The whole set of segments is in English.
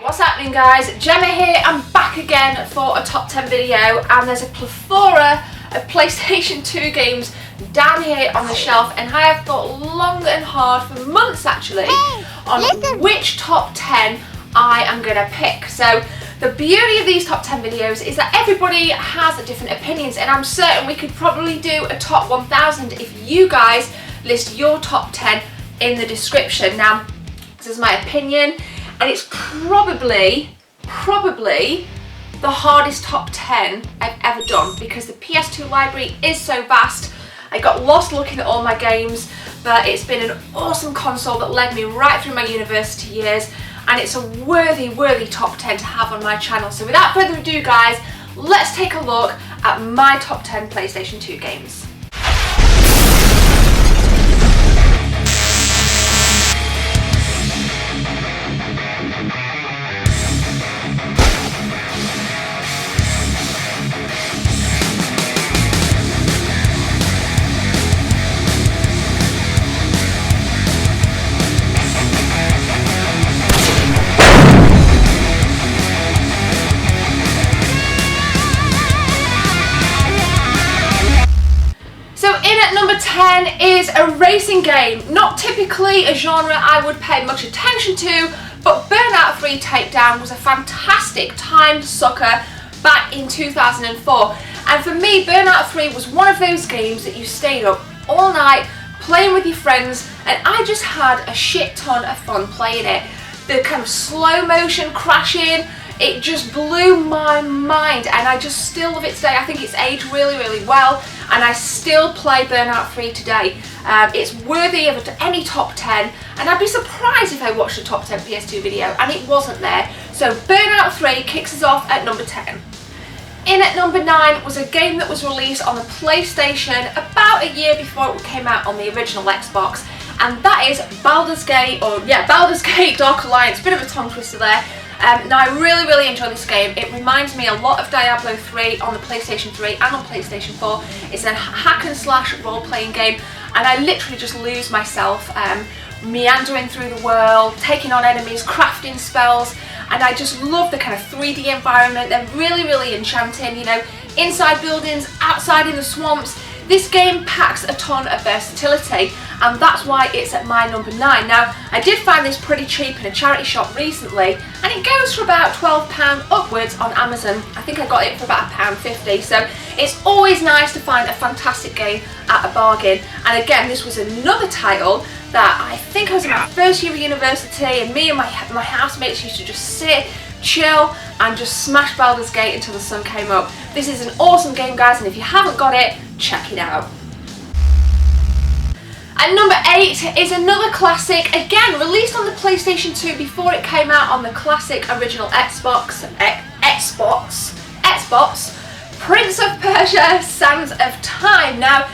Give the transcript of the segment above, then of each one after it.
What's happening, guys? Gemma here. I'm back again for a top 10 video, and there's a plethora of PlayStation 2 games down here on the shelf, and I have thought long and hard for months actually on which top 10 I am going to pick. So the beauty of these top 10 videos is that everybody has different opinions, and I'm certain we could probably do a top 1000 if you guys list your top 10 in the description. Now, this is my opinion, and it's probably the hardest top 10 I've ever done because the PS2 library is so vast. I got lost looking at all my games, but it's been an awesome console that led me right through my university years, and it's a worthy top 10 to have on my channel. So without further ado, guys, let's take a look at my top 10 PlayStation 2 games. Number 10 is a racing game, not typically a genre I would pay much attention to, but Burnout 3 Takedown was a fantastic timed sucker back in 2004, and for me Burnout 3 was one of those games that you stayed up all night playing with your friends, and I just had a shit ton of fun playing it. The kind of slow motion crashing, it just blew my mind, and I just still love it today. I think it's aged really well, and I still play Burnout 3 today. It's worthy of any top 10, and I'd be surprised if I watched a top 10 PS2 video and it wasn't there. So Burnout 3 kicks us off at number 10. In at number 9 was a game that was released on the PlayStation about a year before it came out on the original Xbox, and that is Baldur's Gate, Baldur's Gate Dark Alliance. Bit of a tongue twister there. Now I really enjoy this game. It reminds me a lot of Diablo 3 on the PlayStation 3 and on PlayStation 4. It's a hack and slash role-playing game, and I literally just lose myself meandering through the world, taking on enemies, crafting spells, and I just love the kind of 3D environment. They're really enchanting, you know, inside buildings, outside in the swamps. This game packs a ton of versatility, and that's why it's at my number 9. Now, I did find this pretty cheap in a charity shop recently, and it goes for about £12 upwards on Amazon. I think I got it for about £1.50, so it's always nice to find a fantastic game at a bargain. And again, this was another title that I think I was in my first year of university, and me and my housemates used to just sit, chill, and just smash Baldur's Gate until the sun came up. This is an awesome game, guys, and if you haven't got it, check it out. And number 8 is another classic, again released on the PlayStation 2 before it came out on the classic original Xbox, Prince of Persia: Sands of Time. Now,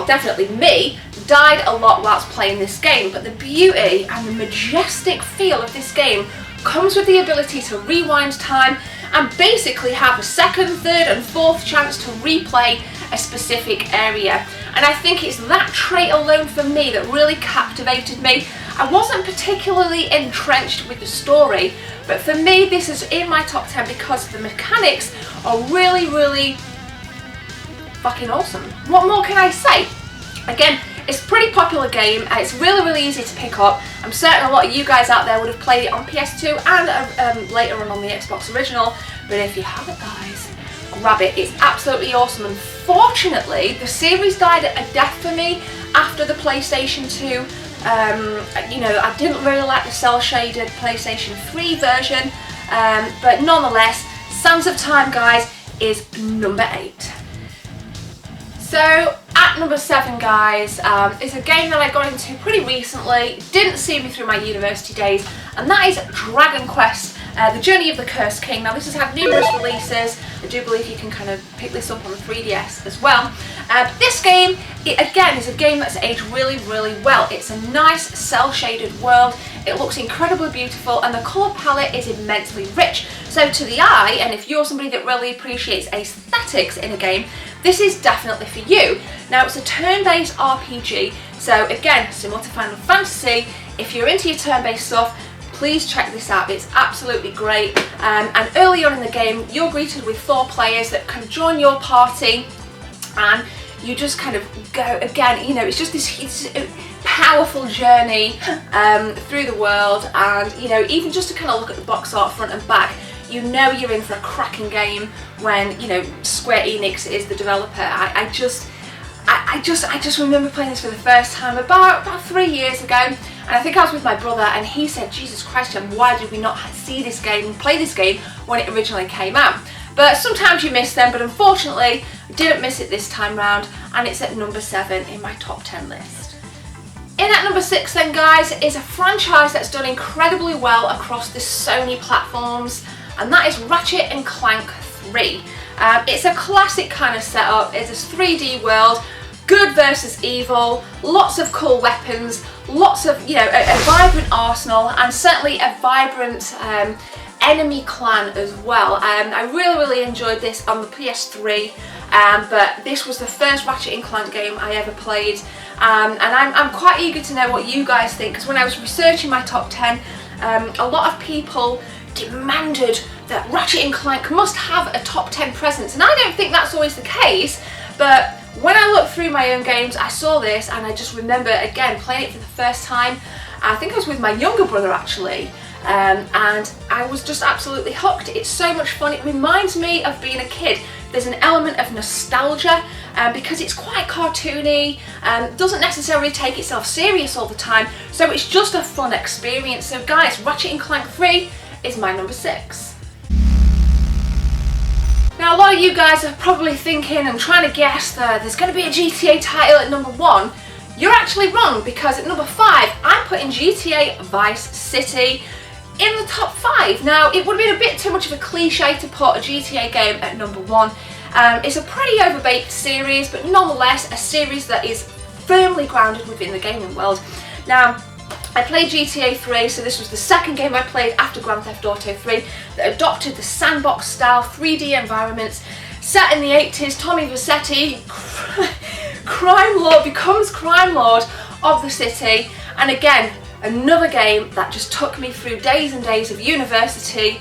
definitely me, died a lot whilst playing this game, but the beauty and the majestic feel of this game comes with the ability to rewind time and basically have a second, third and fourth chance to replay a specific area. And I think it's that trait alone for me that really captivated me. I wasn't particularly entrenched with the story, but for me this is in my top 10 because the mechanics are really fucking awesome. What more can I say? Again, it's a pretty popular game, it's really easy to pick up. I'm certain a lot of you guys out there would have played it on PS2 and later on the Xbox original, but if you haven't, guys, grab it. It's absolutely awesome. Unfortunately, the series died a death for me after the PlayStation 2. You know, I didn't really like the cel-shaded PlayStation 3 version, but nonetheless, Sands of Time, guys, is number 8. So at number 7, guys, is a game that I got into pretty recently, didn't see me through my university days, and that is Dragon Quest, The Journey of the Cursed King. Now, this has had numerous releases. I do believe you can kind of pick this up on the 3DS as well. This game, again, is a game that's aged really well. It's a nice cel-shaded world. It looks incredibly beautiful, and the colour palette is immensely rich. So to the eye, and if you're somebody that really appreciates aesthetics in a game, this is definitely for you. Now, it's a turn-based RPG, so again, similar to Final Fantasy, if you're into your turn-based stuff, please check this out. It's absolutely great. And early on in the game, you're greeted with 4 players that can join your party, and you just kind of go again. You know, it's just this powerful journey through the world, and you know, even just to kind of look at the box art front and back, you know you're in for a cracking game when, you know, Square Enix is the developer. I just remember playing this for the first time about 3 years ago, and I think I was with my brother, and he said, Jesus Christ, Jen, why did we not see this game and play this game when it originally came out? But sometimes you miss them, but unfortunately I didn't miss it this time round, and it's at number 7 in my top 10 list. In at number 6 then, guys, is a franchise that's done incredibly well across the Sony platforms, and that is Ratchet & Clank 3. It's a classic kind of setup. It's a 3D world, good versus evil, lots of cool weapons, lots of, you know, a vibrant arsenal, and certainly a vibrant enemy clan as well. I really enjoyed this on the PS3, but this was the first Ratchet & Clank game I ever played, and I'm quite eager to know what you guys think, because when I was researching my top 10, a lot of people demanded that Ratchet & Clank must have a top 10 presence, and I don't think that's always the case, but when I looked through my own games, I saw this, and I just remember again playing it for the first time. I think I was with my younger brother actually, and I was just absolutely hooked. It's so much fun. It reminds me of being a kid. There's an element of nostalgia because it's quite cartoony, doesn't necessarily take itself serious all the time, so it's just a fun experience. So guys, Ratchet & Clank 3 is my number 6. Now a lot of you guys are probably thinking and trying to guess that there's going to be a GTA title at number 1. You're actually wrong, because at number 5 I'm putting GTA Vice City in the top 5. Now it would have been a bit too much of a cliche to put a GTA game at number 1. It's a pretty overbaked series, but nonetheless a series that is firmly grounded within the gaming world. Now I played GTA 3, so this was the second game I played after Grand Theft Auto 3 that adopted the sandbox style 3D environments. Set in the 80s, Tommy Vercetti, crime lord, becomes crime lord of the city, and again, another game that just took me through days and days of university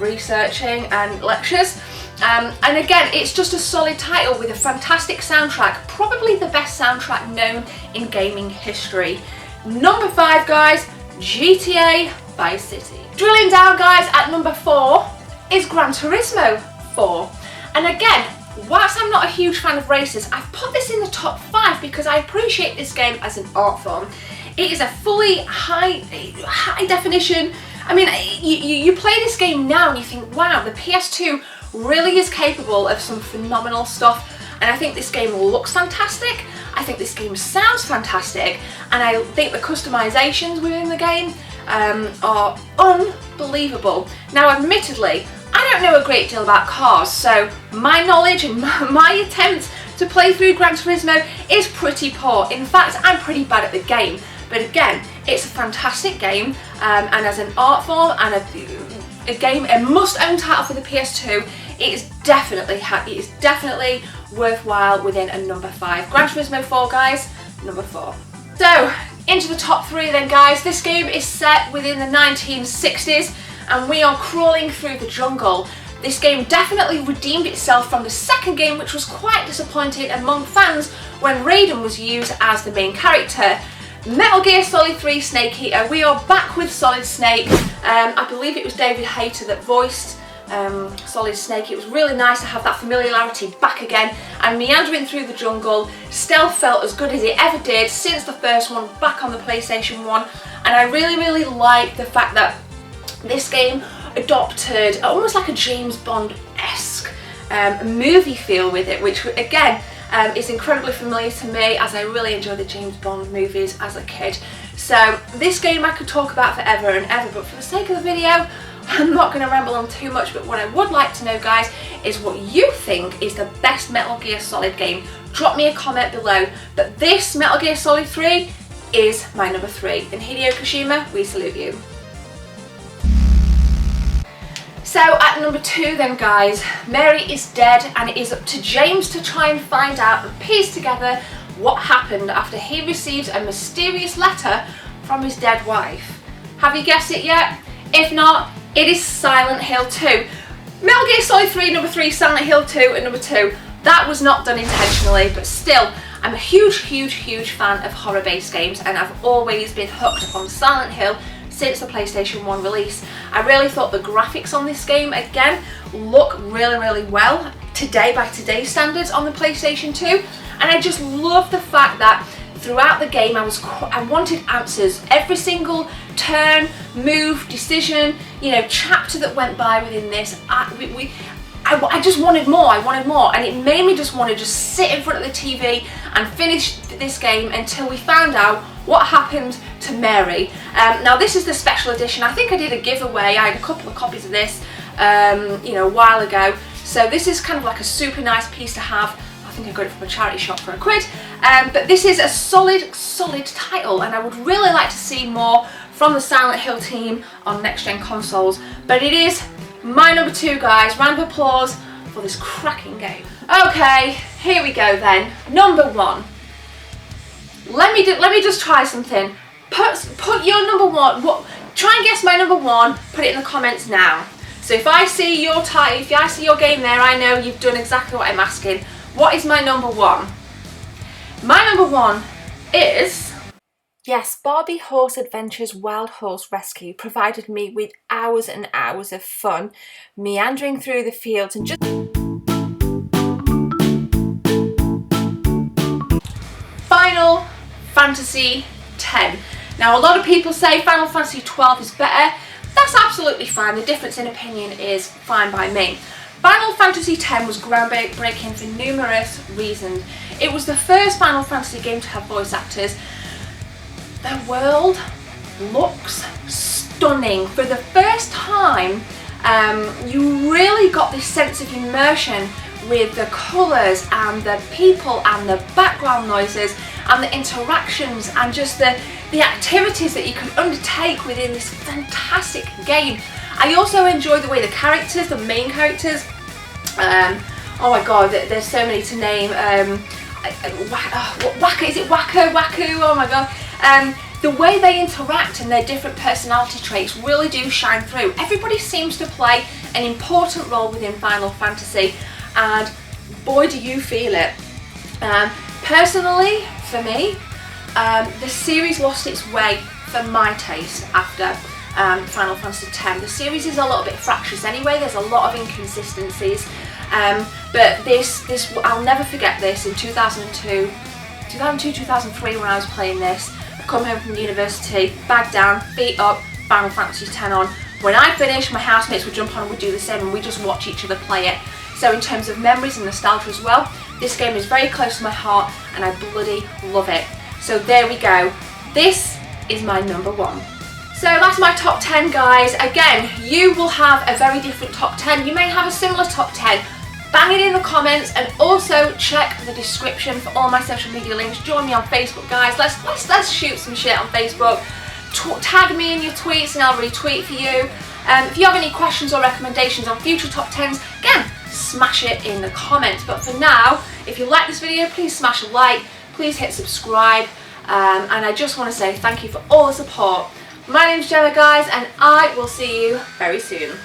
researching and lectures. And again, it's just a solid title with a fantastic soundtrack, probably the best soundtrack known in gaming history. Number 5, guys, GTA Vice City. Drilling down, guys, at number 4 is Gran Turismo 4. And again, whilst I'm not a huge fan of races, I've put this in the top 5 because I appreciate this game as an art form. It is a fully high definition. I mean, you play this game now and you think, wow, the PS2 really is capable of some phenomenal stuff. And I think this game looks fantastic, I think this game sounds fantastic, and I think the customizations within the game are unbelievable. Now admittedly, I don't know a great deal about cars, so my knowledge and my attempt to play through Gran Turismo is pretty poor. In fact, I'm pretty bad at the game. But again, it's a fantastic game, and as an art form and a must-own title for the PS2, it is definitely worthwhile within a number 5. Gran Turismo 4, guys, number 4. So, into the top 3 then, guys. This game is set within the 1960s, and we are crawling through the jungle. This game definitely redeemed itself from the second game, which was quite disappointing among fans when Raiden was used as the main character. Metal Gear Solid 3 Snake Eater. We are back with Solid Snake. I believe it was David Hayter that voiced Solid Snake. It was really nice to have that familiarity back again, and meandering through the jungle. Stealth felt as good as it ever did since the first one back on the PlayStation 1, and I really like the fact that this game adopted almost like a James Bond-esque movie feel with it, which again is incredibly familiar to me, as I really enjoyed the James Bond movies as a kid. So this game I could talk about forever and ever, but for the sake of the video, I'm not going to ramble on too much. But what I would like to know, guys, is what you think is the best Metal Gear Solid game. Drop me a comment below. But this Metal Gear Solid 3 is my number 3. And Hideo Kojima, we salute you. So at number 2 then, guys, Mary is dead, and it is up to James to try and find out and piece together what happened after he received a mysterious letter from his dead wife. Have you guessed it yet? If not, it is Silent Hill 2. Metal Gear Solid 3, number 3, Silent Hill 2 and number 2. That was not done intentionally, but still, I'm a huge fan of horror-based games, and I've always been hooked on Silent Hill since the PlayStation 1 release. I really thought the graphics on this game, again, look really well today by today's standards on the PlayStation 2, and I just love the fact that throughout the game I wanted answers. Every single turn, move, decision, you know, chapter that went by within this, I just wanted more, and it made me just want to just sit in front of the TV and finish this game until we found out what happened to Mary. Now this is the special edition. I think I did a giveaway. I had a couple of copies of this, you know, a while ago. So this is kind of like a super nice piece to have. I think I got it from a charity shop for £1. But this is a solid title, and I would really like to see more from the Silent Hill team on next-gen consoles. But it is my number 2, guys. Round of applause for this cracking game. Okay, here we go then. Number 1. Let me just try something. Put your number 1. Try and guess my number 1. Put it in the comments now. So if I see your title, if I see your game there, I know you've done exactly what I'm asking. What is my number 1? My number 1 is... Yes, Barbie Horse Adventures Wild Horse Rescue provided me with hours and hours of fun, meandering through the fields and just... Final Fantasy X. Now a lot of people say Final Fantasy XII is better. That's absolutely fine. The difference in opinion is fine by me. Final Fantasy X was groundbreaking for numerous reasons. It was the first Final Fantasy game to have voice actors. The world looks stunning. For the first time, you really got this sense of immersion with the colours and the people and the background noises and the interactions and just the activities that you could undertake within this fantastic game. I also enjoy the way the characters, the main characters, oh my god, there's so many to name. Waka, is it Waka? Waku? Oh my god. The way they interact and their different personality traits really do shine through. Everybody seems to play an important role within Final Fantasy, and boy do you feel it. Personally, for me, the series lost its way for my taste after Final Fantasy X. The series is a little bit fractious anyway. There's a lot of inconsistencies, but this I'll never forget this. In 2002, 2003, when I was playing this, I'd come home from university, bag down, feet up, Final Fantasy X on. When I finished, my housemates would jump on and we'd do the same, and we'd just watch each other play it. So in terms of memories and nostalgia as well, this game is very close to my heart and I bloody love it. So there we go. This is my number 1. So that's my top 10, guys. Again, you will have a very different top 10. You may have a similar top 10. Bang it in the comments, and also check the description for all my social media links. Join me on Facebook, guys. Let's shoot some shit on Facebook. Tag me in your tweets and I'll retweet for you. If you have any questions or recommendations on future top 10s, again, smash it in the comments. But for now, if you like this video, please smash a like, please hit subscribe, and I just want to say thank you for all the support. My name's Gemma, guys, and I will see you very soon.